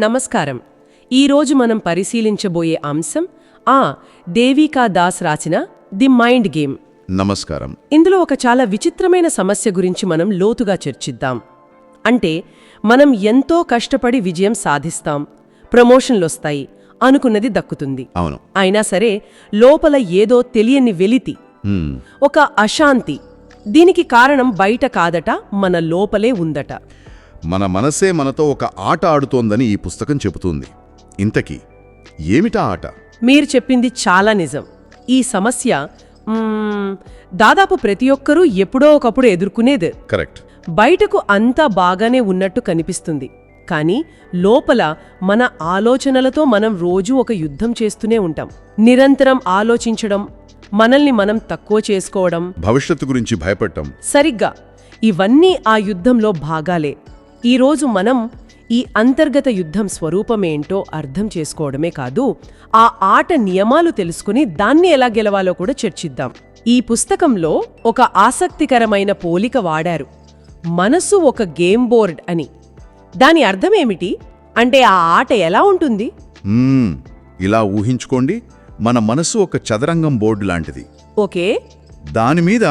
నమస్కారం. ఈరోజు మనం పరిశీలించబోయే అంశం దేవికా దాస్ రాసిన ది మైండ్ గేమ్. నమస్కారం. ఇందులో ఒక చాలా విచిత్రమైన సమస్య గురించి మనం లోతుగా చర్చిద్దాం. అంటే మనం ఎంతో కష్టపడి విజయం సాధిస్తాం, ప్రమోషన్లొస్తాయి, అనుకున్నది దక్కుతుంది. అవును. అయినా సరే లోపల ఏదో తెలియని వెలితి, ఒక అశాంతి. దీనికి కారణం బయట కాదట, మన లోపలే ఉందట. మన మనసే మనతో ఒక ఆట ఆడుతోందని ఈ పుస్తకం చెబుతుంది. ఇంతకీ ఏమిటా ఆట? మీరు చెప్పింది చాలా నిజం. ఈ సమస్య దాదాపు ప్రతి ఒక్కరూ ఎప్పుడో ఒకప్పుడు ఎదుర్కొనేది. కరెక్ట్. బయటకు అంతా బాగానే ఉన్నట్టు కనిపిస్తుంది, కానీ లోపల మన ఆలోచనలతో మనం రోజూ ఒక యుద్ధం చేస్తూనే ఉంటాం. నిరంతరం ఆలోచించడం, మనల్ని మనం తక్కువ చేసుకోవడం, భవిష్యత్తు గురించి భయపడటం. సరిగ్గా ఇవన్నీ ఆ యుద్ధంలో భాగాలే. ఈరోజు మనం ఈ అంతర్గత యుద్ధం స్వరూపమేంటో అర్థం చేసుకోవడమే కాదు, ఆ ఆట నియమాలు తెలుసుకుని దాన్ని ఎలా గెలవాలో కూడా చర్చిద్దాం. ఈ పుస్తకంలో ఒక ఆసక్తికరమైన పోలిక వాడారు, మనసు ఒక గేమ్ బోర్డ్ అని. దాని అర్థమేమిటి అంటే ఆ ఆట ఎలా ఉంటుంది? ఇలా ఊహించుకోండి, మన మనసు ఒక చదరంగం బోర్డు లాంటిది. ఓకే. దానిమీద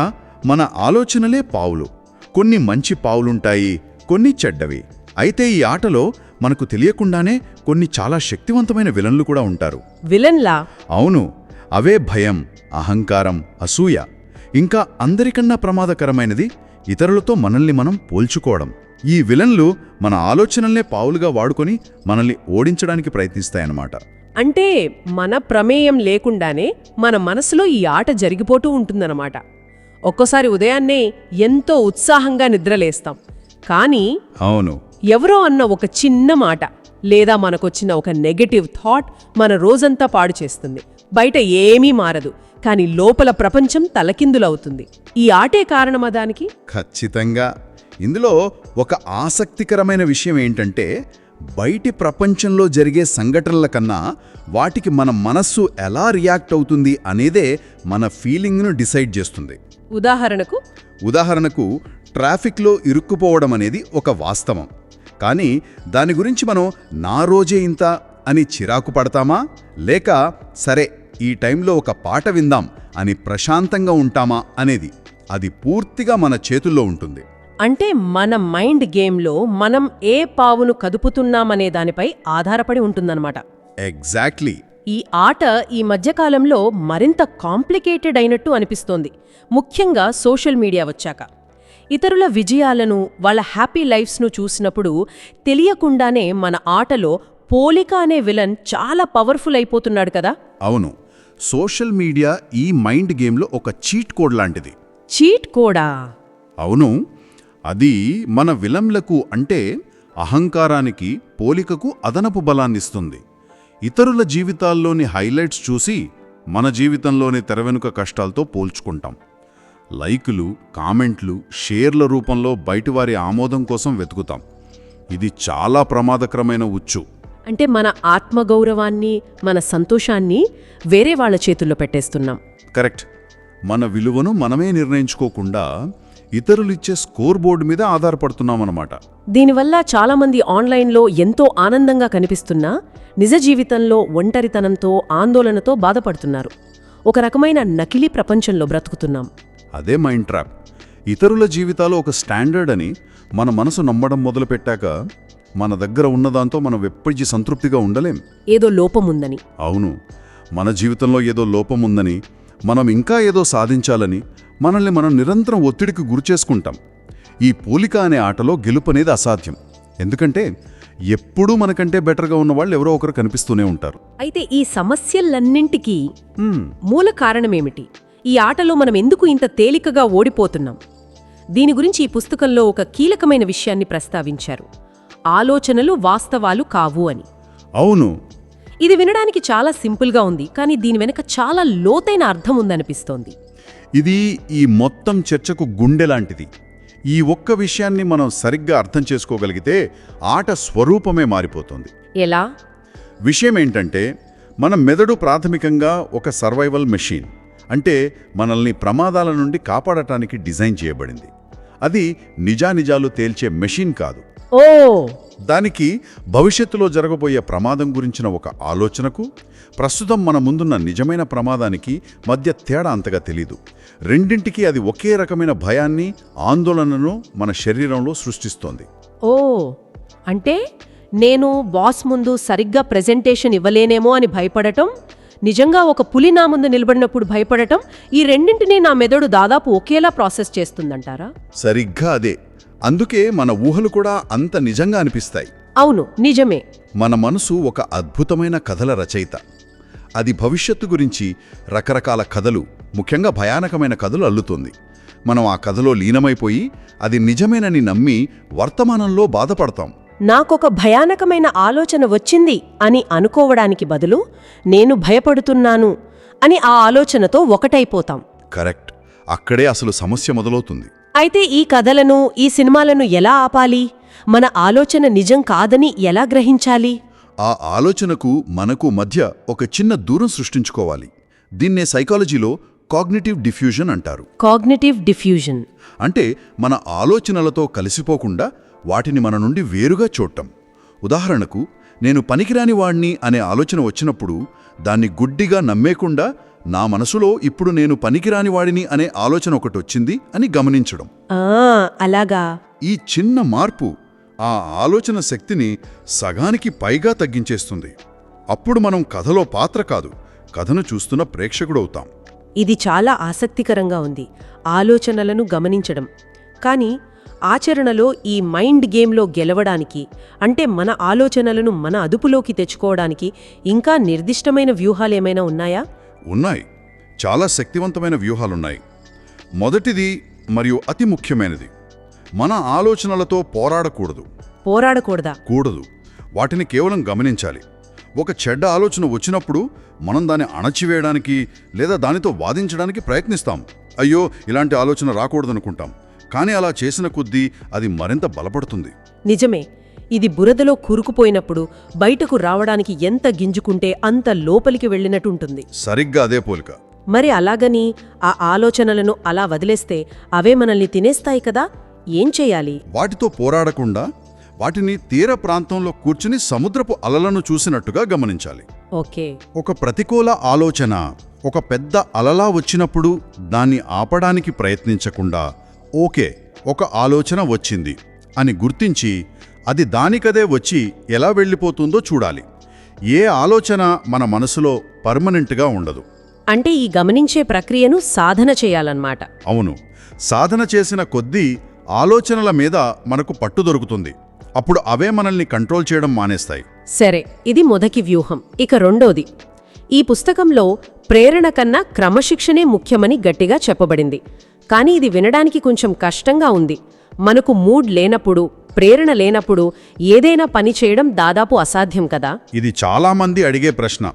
మన ఆలోచనలే పావులు. కొన్ని మంచి పావులుంటాయి, కొన్ని చెడ్డవి. అయితే ఈ ఆటలో మనకు తెలియకుండానే కొన్ని చాలా శక్తివంతమైన విలన్లు కూడా ఉంటారు. విలన్లా? అవును. అవే భయం, అహంకారం, అసూయ. ఇంకా అందరికన్నా ప్రమాదకరమైనది ఇతరులతో మనల్ని మనం పోల్చుకోవడం. ఈ విలన్లు మన ఆలోచనల్నే పావులుగా వాడుకొని మనల్ని ఓడించడానికి ప్రయత్నిస్తాయన్నమాట. అంటే మన ప్రమేయం లేకుండానే మన మనసులో ఈ ఆట జరిగిపోతూ ఉంటుందన్నమాట. ఒక్కోసారి ఉదయాన్నే ఎంతో ఉత్సాహంగా నిద్రలేస్తాం, కానీ అవును, ఎవరో అన్న ఒక చిన్న మాట లేదా మనకొచ్చిన ఒక నెగటివ్ థాట్ మన రోజంతా పాడు చేస్తుంది. బయట ఏమీ మారదు, కానీ లోపల ప్రపంచం తలకిందులవుతుంది. ఈ ఆటే కారణమా దానికి? ఖచ్చితంగా. ఇందులో ఒక ఆసక్తికరమైన విషయం ఏంటంటే, బయటి ప్రపంచంలో జరిగే సంఘటనల కన్నా వాటికి మన మనస్సు ఎలా రియాక్ట్ అవుతుంది అనేదే మన ఫీలింగ్ను డిసైడ్ చేస్తుంది. ఉదాహరణకు ట్రాఫిక్లో ఇరుక్కుపోవడం అనేది ఒక వాస్తవం. కానీ దాని గురించి మనం నా రోజే ఇంత అని చిరాకు పడతామా, లేక సరే ఈ టైంలో ఒక పాట విందాం అని ప్రశాంతంగా ఉంటామా అనేది అది పూర్తిగా మన చేతుల్లో ఉంటుంది. అంటే మన మైండ్ గేమ్లో మనం ఏ పావును కదుపుతున్నామనే దానిపై ఆధారపడి ఉంటుందన్నమాట. ఎగ్జాక్ట్లీ. ఈ ఆట ఈ మధ్యకాలంలో మరింత కాంప్లికేటెడ్ అయినట్టు అనిపిస్తోంది, ముఖ్యంగా సోషల్ మీడియా వచ్చాక. ఇతరుల విజయాలను, వాళ్ళ హ్యాపీ లైఫ్స్ను చూసినప్పుడు తెలియకుండానే మన ఆటలో పోలిక అనే విలన్ చాలా పవర్ఫుల్ అయిపోతున్నాడు కదా. అవును. సోషల్ మీడియా ఈ మైండ్ గేమ్లో ఒక చీట్ కోడ్ లాంటిది. చీట్ కోడా? అవును. అది మన విలన్లకు, అంటే అహంకారానికి, పోలికకు అదనపు బలాన్నిస్తుంది. ఇతరుల జీవితాల్లోని హైలైట్స్ చూసి మన జీవితంలోని తెరవెనుక కష్టాలతో పోల్చుకుంటాం. లైకులు, కామెంట్లు, షేర్ల రూపంలో బయటివారి ఆమోదం కోసం వెతుకుతాం. ఇది చాలా ప్రమాదకరమైన ఉచ్చు. అంటే మన ఆత్మగౌరవాన్ని, మన సంతోషాన్ని వేరే వాళ్ళ చేతుల్లో పెట్టేస్తున్నాం. కరెక్ట్. మన విలువను మనమే నిర్ణయించుకోకుండా ఇతరులిచ్చే స్కోర్ బోర్డు మీద ఆధారపడుతున్నామన్నమాట. దీనివల్ల చాలామంది ఆన్లైన్లో ఎంతో ఆనందంగా కనిపిస్తున్నా నిజ జీవితంలో ఒంటరితనంతో, ఆందోళనతో బాధపడుతున్నారు. ఒక రకమైన నకిలీ ప్రపంచంలో బ్రతుకుతున్నాం. అదే మైండ్ ట్రాప్. ఇతరుల జీవితాలు ఒక స్టాండర్డ్ అని మన మనసు నమ్మడం మొదలుపెట్టాక మన దగ్గర ఉన్నదాంతో మనం ఎప్పటికీ సంతృప్తిగా ఉండలేం. ఏదో లోపముందని. అవును. మన జీవితంలో ఏదో లోపముందని, మనం ఇంకా ఏదో సాధించాలని మనల్ని మనం నిరంతరం ఒత్తిడికి గురిచేసుకుంటాం. ఈ పోలిక అనే ఆటలో గెలుపనేది అసాధ్యం. ఎందుకంటే ఎప్పుడూ మనకంటే బెటర్గా ఉన్నవాళ్ళు ఎవరో ఒకరు కనిపిస్తూనే ఉంటారు. అయితే ఈ సమస్యలన్నింటికీ మూల కారణమేమిటి? ఈ ఆటలో మనం ఎందుకు ఇంత తేలికగా ఓడిపోతున్నాం? దీని గురించి ఈ పుస్తకంలో ఒక కీలకమైన విషయాన్ని ప్రస్తావించారు, ఆలోచనలు వాస్తవాలు కావు అని. అవును. ఇది వినడానికి చాలా సింపుల్గా ఉంది, కానీ దీని వెనక చాలా లోతైన అర్థం ఉందనిపిస్తోంది. ఇది ఈ మొత్తం చర్చకు గుండె లాంటిది. ఈ ఒక్క విషయాన్ని మనం సరిగ్గా అర్థం చేసుకోగలిగితే ఆట స్వరూపమే మారిపోతుంది. ఎలా? విషయం ఏంటంటే, మన మెదడు ప్రాథమికంగా ఒక సర్వైవల్ మెషీన్. అంటే మనల్ని ప్రమాదాల నుండి కాపాడటానికి డిజైన్ చేయబడింది. అది నిజానిజాలు తేల్చే మెషిన్ కాదు. ఓ దానికి భవిష్యత్తులో జరగబోయే ప్రమాదం గురించిన ఒక ఆలోచనకు, ప్రస్తుతం మన ముందున్న నిజమైన ప్రమాదానికి మధ్య తేడా అంతగా తెలీదు. రెండింటికి అది ఒకే రకమైన భయాన్ని, ఆందోళనను మన శరీరంలో సృష్టిస్తోంది. ఓ అంటే నేను బాస్ ముందు సరిగ్గా ప్రెజెంటేషన్ ఇవ్వలేనేమో అని భయపడటం, నిజంగా ఒక పులి నా ముందు నిలబడినప్పుడు భయపడటం, ఈ రెండింటినీ నా మెదడు దాదాపు ఒకేలా ప్రాసెస్ చేస్తుందంటారా? సరిగ్గా అదే. అందుకే మన ఊహలు కూడా అంత నిజంగా అనిపిస్తాయి. అవును, నిజమే. మన మనసు ఒక అద్భుతమైన కథల రచయిత. అది భవిష్యత్తు గురించి రకరకాల కథలు, ముఖ్యంగా భయానకమైన కథలు అల్లుతుంది. మనం ఆ కథలో లీనమైపోయి అది నిజమేనని నమ్మి వర్తమానంలో బాధపడతాం. నాకొక భయానకమైన ఆలోచన వచ్చింది అని అనుకోవడానికి బదులు నేను భయపడుతున్నాను అని ఆ ఆలోచనతో ఒకటైపోతాం. కరెక్ట్. అక్కడే అసలు సమస్య మొదలవుతుంది. అయితే ఈ కథలను, ఈ సినిమాలను ఎలా ఆపాలి? మన ఆలోచన నిజం కాదని ఎలా గ్రహించాలి? ఆ ఆలోచనకు మనకు మధ్య ఒక చిన్న దూరం సృష్టించుకోవాలి. దీన్నే సైకాలజీలో కాగ్నిటివ్ డిఫ్యూజన్ అంటారు. కాగ్నిటివ్ డిఫ్యూజన్ అంటే మన ఆలోచనలతో కలిసిపోకుండా వాటిని మన నుండి వేరుగా చూడటం. ఉదాహరణకు, నేను పనికిరాని వాణ్ణి అనే ఆలోచన వచ్చినప్పుడు దాన్ని గుడ్డిగా నమ్మేకుండా నా మనసులో ఇప్పుడు నేను పనికిరాని వాడిని అనే ఆలోచన ఒకటి వచ్చింది అని గమనించడం. అలాగా. ఈ చిన్న మార్పు ఆ ఆలోచన శక్తిని సగానికి పైగా తగ్గించేస్తుంది. అప్పుడు మనం కథలో పాత్ర కాదు, కథను చూస్తున్న ప్రేక్షకుడవుతాం. ఇది చాలా ఆసక్తికరంగా ఉంది, ఆలోచనలను గమనించడం. కానీ ఆచరణలో ఈ మైండ్ గేమ్లో గెలవడానికి, అంటే మన ఆలోచనలను మన అదుపులోకి తెచ్చుకోవడానికి ఇంకా నిర్దిష్టమైన వ్యూహాలేమైనా ఉన్నాయా? ఉన్నాయి. చాలా శక్తివంతమైన వ్యూహాలున్నాయి. మొదటిది మరియు అతి ముఖ్యమైనది, మన ఆలోచనలతో పోరాడకూడదు. పోరాడకూడదా? కూడదు. వాటిని కేవలం గమనించాలి. ఒక చెడ్డ ఆలోచన వచ్చినప్పుడు మనం దాన్ని అణచివేయడానికి లేదా దానితో వాదించడానికి ప్రయత్నిస్తాం. అయ్యో, ఇలాంటి ఆలోచన రాకూడదనుకుంటాం. కానీ అలా చేసిన కొద్దీ అది మరింత బలపడుతుంది. నిజమే. ఇది బురదలో కూరుకుపోయినప్పుడు బయటకు రావడానికి ఎంత గింజుకుంటే అంత లోపలికి వెళ్ళినట్టుంటుంది. సరిగ్గా అదే పోలిక. మరి అలాగని ఆ ఆలోచనలను అలా వదిలేస్తే అవే మనల్ని తినేస్తాయి కదా? ఏం చేయాలి? వాటితో పోరాడకుండా వాటిని తీర ప్రాంతంలో కూర్చుని సముద్రపు అలలను చూసినట్టుగా గమనించాలి. ఓకే. ఒక ప్రతికూల ఆలోచన ఒక పెద్ద అలలా వచ్చినప్పుడు దాన్ని ఆపడానికి ప్రయత్నించకుండా, ఓకే, ఒక ఆలోచన వచ్చింది అని గుర్తించి అది దానికదే వచ్చి ఎలా వెళ్ళిపోతుందో చూడాలి. ఏ ఆలోచన మన మనసులో పర్మనెంట్గా ఉండదు. అంటే ఈ గమనించే ప్రక్రియను సాధన చేయాలన్నమాట. అవును. సాధన చేసిన కొద్దీ ఆలోచనల మీద మనకు పట్టు దొరుకుతుంది. అప్పుడు అవే మనల్ని కంట్రోల్ చేయడం మానేస్తాయి. సరే, ఇది మొదటి వ్యూహం. ఇక రెండోది, ఈ పుస్తకంలో ప్రేరణ కన్నా క్రమశిక్షణే ముఖ్యమని గట్టిగా చెప్పబడింది. కానీ ఇది వినడానికి కొంచెం కష్టంగా ఉంది. మనకు మూడ్ లేనప్పుడు, ప్రేరణ లేనప్పుడు ఏదైనా పని చేయడం దాదాపు అసాధ్యం కదా? ఇది చాలామంది అడిగే ప్రశ్న.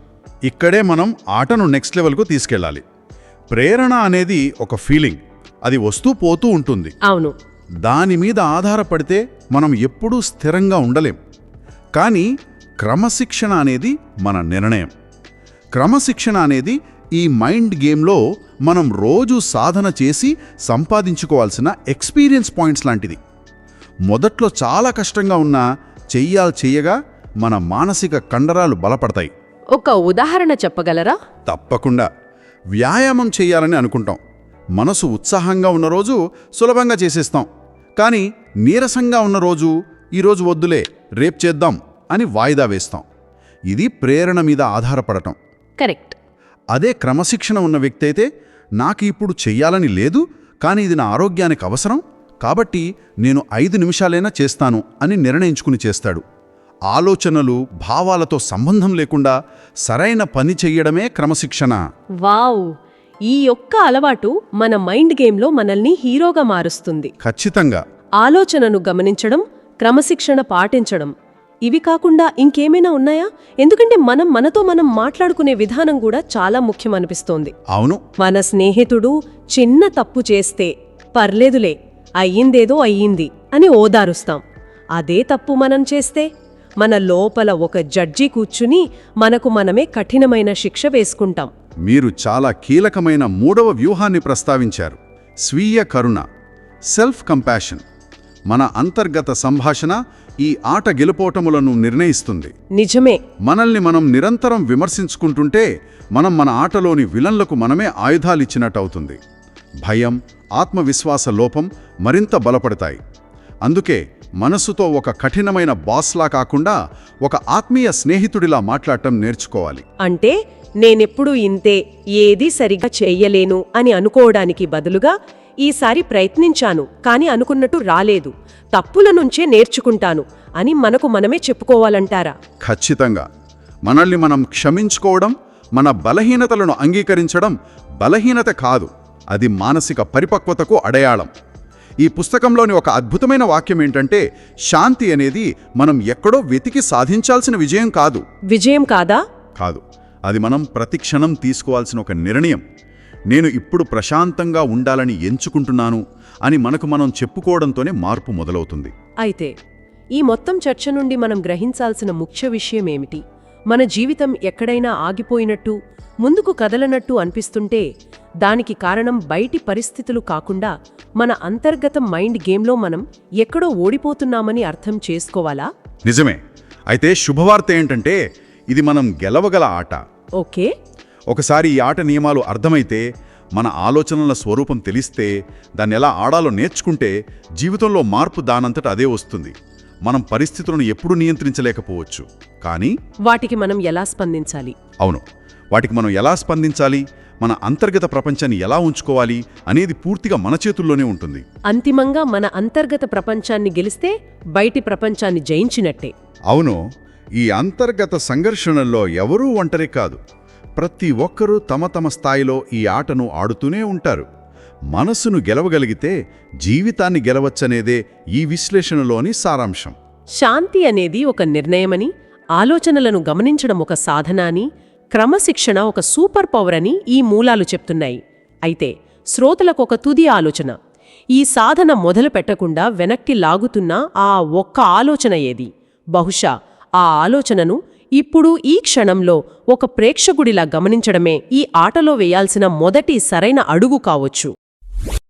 ఇక్కడే మనం ఆటను నెక్స్ట్ లెవెల్కు తీసుకెళ్ళాలి. ప్రేరణ అనేది ఒక ఫీలింగ్. అది వస్తూ పోతూ ఉంటుంది. అవును. దాని మీద ఆధారపడితే మనం ఎప్పుడూ స్థిరంగా ఉండలేం. కానీ క్రమశిక్షణ అనేది మన నిర్ణయం. క్రమశిక్షణ అనేది ఈ మైండ్ గేమ్లో మనం రోజు సాధన చేసి సంపాదించుకోవాల్సిన ఎక్స్పీరియన్స్ పాయింట్స్ లాంటిది. మొదట్లో చాలా కష్టంగా ఉన్నా చెయ్యగా మన మానసిక కండరాలు బలపడతాయి. ఒక ఉదాహరణ చెప్పగలరా? తప్పకుండా. వ్యాయామం చెయ్యాలని అనుకుంటాం. మనసు ఉత్సాహంగా ఉన్న రోజు సులభంగా చేసేస్తాం. కానీ నీరసంగా ఉన్న రోజు ఈరోజు వద్దులే, రేపు చేద్దాం అని వాయిదా వేస్తాం. ఇది ప్రేరణ మీద ఆధారపడటం. కరెక్ట్. అదే క్రమశిక్షణ ఉన్న వ్యక్తి అయితే, నాకు ఇప్పుడు చెయ్యాలని లేదు, కానీ ఇది నా ఆరోగ్యానికి అవసరం, కాబట్టి నేను 5 నిమిషాలైనా చేస్తాను అని నిర్ణయించుకుని చేస్తాడు. ఆలోచనలు, భావాలతో సంబంధం లేకుండా సరైన పని చెయ్యడమే క్రమశిక్షణ. వావ్! ఈ యొక్క అలవాటు మన మైండ్ గేమ్లో మనల్ని హీరోగా మారుస్తుంది. ఖచ్చితంగా. ఆలోచనను గమనించడం, క్రమశిక్షణ పాటించడం, ఇవి కాకుండా ఇంకేమైనా ఉన్నాయా? ఎందుకంటే మనతో మనం మాట్లాడుకునే విధానం కూడా చాలా ముఖ్యమనిపిస్తోంది. అవును. మన స్నేహితుడు చిన్న తప్పు చేస్తే పర్లేదులే, అయ్యిందేదో అయ్యింది అని ఓదారుస్తాం. అదే తప్పు మనం చేస్తే మన లోపల ఒక జడ్జి కూర్చుని మనకు మనమే కఠినమైన శిక్ష వేసుకుంటాం. మీరు చాలా కీలకమైన 3వ వ్యూహాన్ని ప్రస్తావించారు, స్వీయ కరుణ. Self compassion. మన అంతర్గత సంభాషణ ఈ ఆట గెలుపోటములను నిర్ణయిస్తుంది. నిజమే. మనల్ని మనం నిరంతరం విమర్శించుకుంటుంటే మనం మన ఆటలోని విలన్లకు మనమే ఆయుధాలిచ్చినట్టవుతుంది. భయం, ఆత్మవిశ్వాస లోపం మరింత బలపడతాయి. అందుకే మనసుతో ఒక కఠినమైన బాస్లా కాకుండా ఒక ఆత్మీయ స్నేహితుడిలా మాట్లాడటం నేర్చుకోవాలి. అంటే నేనెప్పుడూ ఇంతే, ఏదీ సరిగా చెయ్యలేను అని అనుకోవడానికి బదులుగా ఈసారి ప్రయత్నించాను కానీ అనుకున్నట్టు రాలేదు, తప్పుల నుంచే నేర్చుకుంటాను అని మనకు మనమే చెప్పుకోవాలంటారా? ఖచ్చితంగా. మనల్ని మనం క్షమించుకోవడం, మన బలహీనతలను అంగీకరించడం బలహీనత కాదు, అది మానసిక పరిపక్వతకు అడయాళం. ఈ పుస్తకంలోని ఒక అద్భుతమైన వాక్యం ఏంటంటే, శాంతి అనేది మనం ఎక్కడో వెతికి సాధించాల్సిన విజయం కాదు. విజయం కాదా? కాదు, అది మనం ప్రతిక్షణం తీసుకోవాల్సిన ఒక నిర్ణయం. నేను ఇప్పుడు ప్రశాంతంగా ఉండాలని ఎంచుకుంటున్నాను అని మనకు మనం చెప్పుకోవడంతోనే మార్పు మొదలవుతుంది. అయితే ఈ మొత్తం చర్చ నుండి మనం గ్రహించాల్సిన ముఖ్య విషయం ఏమిటి? మన జీవితం ఎక్కడైనా ఆగిపోయినట్టు, ముందుకు కదలనట్టు అనిపిస్తుంటే దానికి కారణం బయటి పరిస్థితులు కాకుండా మన అంతర్గత మైండ్ గేమ్లో మనం ఎక్కడో ఓడిపోతున్నామని అర్థం చేసుకోవాలా? నిజమే. అయితే శుభవార్త ఏంటంటే ఇది మనం గెలవగల ఆట. ఓకే. ఒకసారి ఈ ఆట నియమాలు అర్థమైతే, మన ఆలోచనల స్వరూపం తెలిస్తే, దాన్ని ఎలా ఆడాలో నేర్చుకుంటే జీవితంలో మార్పు దానంతట అదే వస్తుంది. మనం పరిస్థితులను ఎప్పుడూ నియంత్రించలేకపోవచ్చు, కానీ వాటికి మనం ఎలా స్పందించాలి? అవును, వాటికి మనం ఎలా స్పందించాలి, మన అంతర్గత ప్రపంచాన్ని ఎలా ఉంచుకోవాలి అనేది పూర్తిగా మన చేతుల్లోనే ఉంటుంది. అంతిమంగా మన అంతర్గత ప్రపంచాన్ని గెలిస్తే బయటి ప్రపంచాన్ని జయించినట్టే. అవును, ఈ అంతర్గత సంఘర్షణల్లో ఎవరూ ఒంటరి కాదు. ప్రతి ఒక్కరూ తమ తమ స్థాయిలో ఈ ఆటను ఆడుతూనే ఉంటారు. మనసును గెలవగలిగితే జీవితాన్ని గెలవచ్చనేదే ఈ విశ్లేషణలోని సారాంశం. శాంతి అనేది ఒక నిర్ణయమని, ఆలోచనలను గమనించడం ఒక సాధన అని, క్రమశిక్షణ ఒక సూపర్ పవర్ అని ఈ మూలాలు చెప్తున్నాయి. అయితే శ్రోతలకొక తుది ఆలోచన. ఈ సాధన మొదలు పెట్టకుండా వెనక్కి లాగుతున్న ఆ ఒక్క ఆలోచన ఏది? బహుశా ఆ ఆలోచనను ఇప్పుడు ఈ క్షణంలో ఒక ప్రేక్షకుడిలా గమనించడమే ఈ ఆటలో వేయాల్సిన మొదటి సరైన అడుగు కావచ్చు.